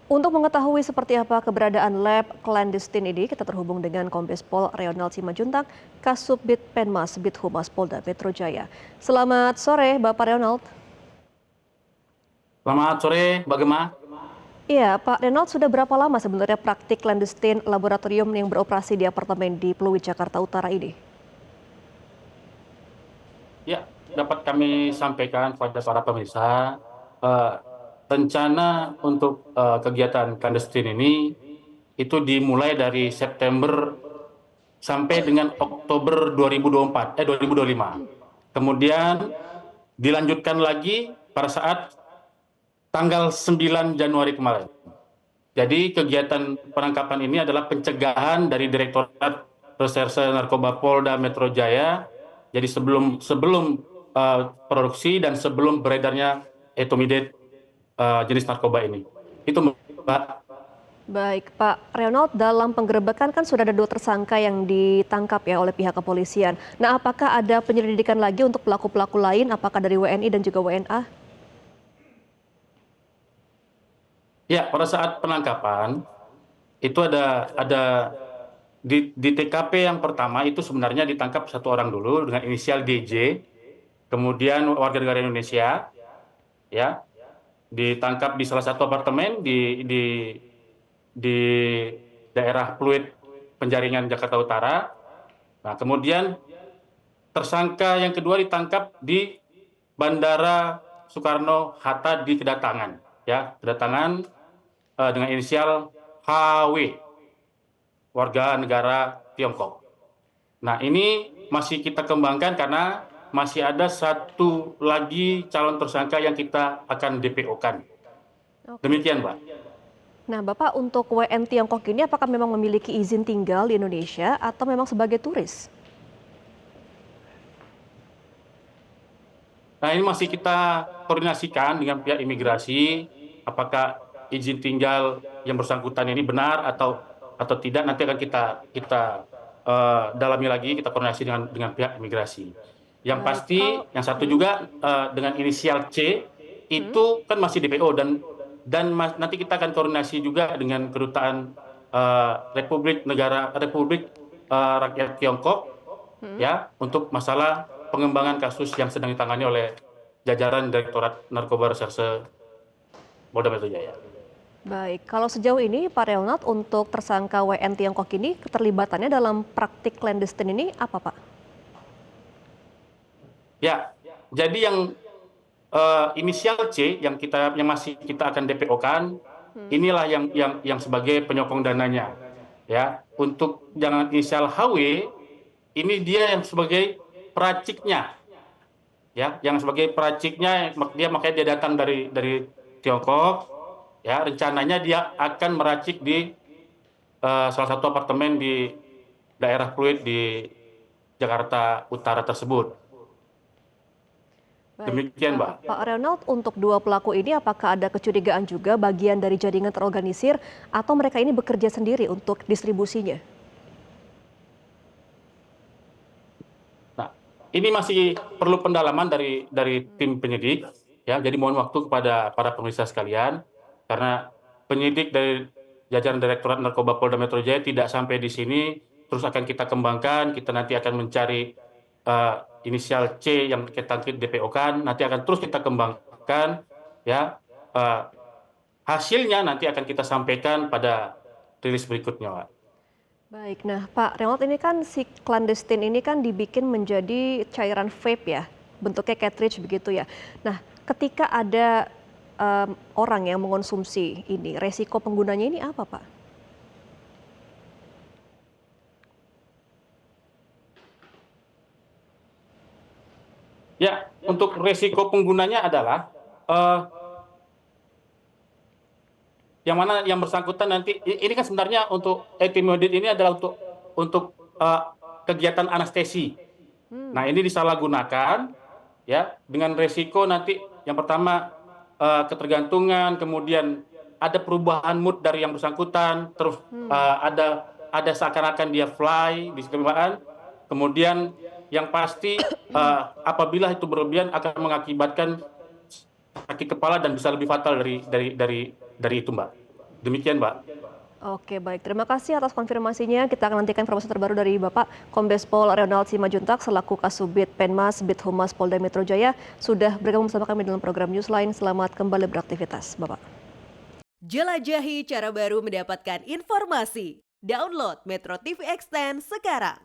Untuk mengetahui seperti apa keberadaan lab clandestine ini, kita terhubung dengan Kombes Pol Reonald Simanjuntak, Kasubdit Penmas Bithumas Polda Metro Jaya. Selamat sore, Bapak Reonald. Selamat sore, Mbak Gema. Iya, Pak Reonald, sudah berapa lama sebenarnya praktik clandestine laboratorium yang beroperasi di apartemen di Pluit, Jakarta Utara ini? Ya, dapat kami sampaikan kepada para pemirsa, eh, rencana untuk kegiatan clandestine ini itu dimulai dari September sampai dengan Oktober 2024, 2025. Kemudian dilanjutkan lagi pada saat tanggal 9 Januari kemarin. Jadi kegiatan penangkapan ini adalah pencegahan dari Direktorat Reserse Narkoba Polda Metro Jaya. Jadi sebelum sebelum produksi dan sebelum beredarnya etomidate jenis narkoba ini. Itu Mbak. Baik, Pak Reonald, dalam penggerebekan kan sudah ada 2 tersangka yang ditangkap ya oleh pihak kepolisian. Nah, apakah ada penyelidikan lagi untuk pelaku-pelaku lain, apakah dari WNI dan juga WNA? Ya, pada saat penangkapan itu ada di TKP yang pertama itu sebenarnya ditangkap satu orang dulu dengan inisial DJ, kemudian warga negara Indonesia, ya, ditangkap di salah satu apartemen di daerah Pluit, Penjaringan, Jakarta Utara. Nah, kemudian tersangka yang kedua ditangkap di Bandara Soekarno-Hatta di Kedatangan, ya, Kedatangan dengan inisial HW, warga negara Tiongkok. Nah, ini masih kita kembangkan karena masih ada satu lagi calon tersangka yang kita akan DPO-kan. Oke. Demikian, Mbak. Nah, Bapak, untuk WN Tiongkok ini apakah memang memiliki izin tinggal di Indonesia atau memang sebagai turis? Nah, ini masih kita koordinasikan dengan pihak imigrasi, apakah izin tinggal yang bersangkutan ini benar atau tidak, nanti akan kita dalami lagi, kita koordinasi dengan pihak imigrasi. Yang Baik, pasti, kalau yang satu juga dengan inisial C itu kan masih DPO dan nanti kita akan koordinasi juga dengan kedutaan Republik Rakyat Tiongkok, ya, untuk masalah pengembangan kasus yang sedang ditangani oleh jajaran Direktorat Narkoba Reserse Polda Metro Jaya. baik, kalau sejauh ini Pak Reonald, untuk tersangka WN Tiongkok ini keterlibatannya dalam praktik clandestine ini apa, Pak? Ya, jadi yang inisial C yang masih kita akan DPO-kan, inilah yang sebagai penyokong dananya, ya. Untuk jangan inisial HW, ini dia yang sebagai peraciknya, ya, yang sebagai peraciknya, makanya dia datang dari Tiongkok, ya. Rencananya dia akan meracik di salah satu apartemen di daerah Pluit di Jakarta Utara tersebut. Baik, Demikian, Mbak. Pak Reonald, untuk 2 pelaku ini apakah ada kecurigaan juga bagian dari jaringan terorganisir atau mereka ini bekerja sendiri untuk distribusinya? Nah, ini masih perlu pendalaman dari tim penyidik, ya. Jadi mohon waktu kepada para pemirsa sekalian, karena penyidik dari jajaran Direktorat Narkoba Polda Metro Jaya tidak sampai di sini, terus akan kita kembangkan, kita nanti akan mencari inisial C yang kita DPO-kan, nanti akan terus kita kembangkan, ya. Hasilnya nanti akan kita sampaikan pada rilis berikutnya, Pak. Baik, nah Pak Reonald, ini kan si clandestine ini kan dibikin menjadi cairan vape ya, bentuknya cartridge begitu ya. Nah, ketika ada orang yang mengonsumsi ini, resiko penggunanya ini apa, Pak? Ya, untuk resiko penggunanya adalah eh, yang mana yang bersangkutan nanti ini kan sebenarnya untuk etimodit ini adalah untuk eh, kegiatan anestesi. Nah, ini disalahgunakan, ya, dengan resiko nanti yang pertama ketergantungan, kemudian ada perubahan mood dari yang bersangkutan, terus ada seakan-akan dia fly di sekeliling, kemudian yang pasti apabila itu berlebihan akan mengakibatkan sakit kepala dan bisa lebih fatal dari itu, Mbak. Demikian, Mbak. Oke, baik. Terima kasih atas konfirmasinya. Kita akan nantikan informasi terbaru dari Bapak Kombes Pol Ronald Simanjuntak selaku Kasubit Penmas Bid Humas Polda Metro Jaya sudah bergabung bersama kami dalam program Newsline. Selamat kembali beraktivitas, Bapak. Jelajahi cara baru mendapatkan informasi. Download Metro TV Extend sekarang.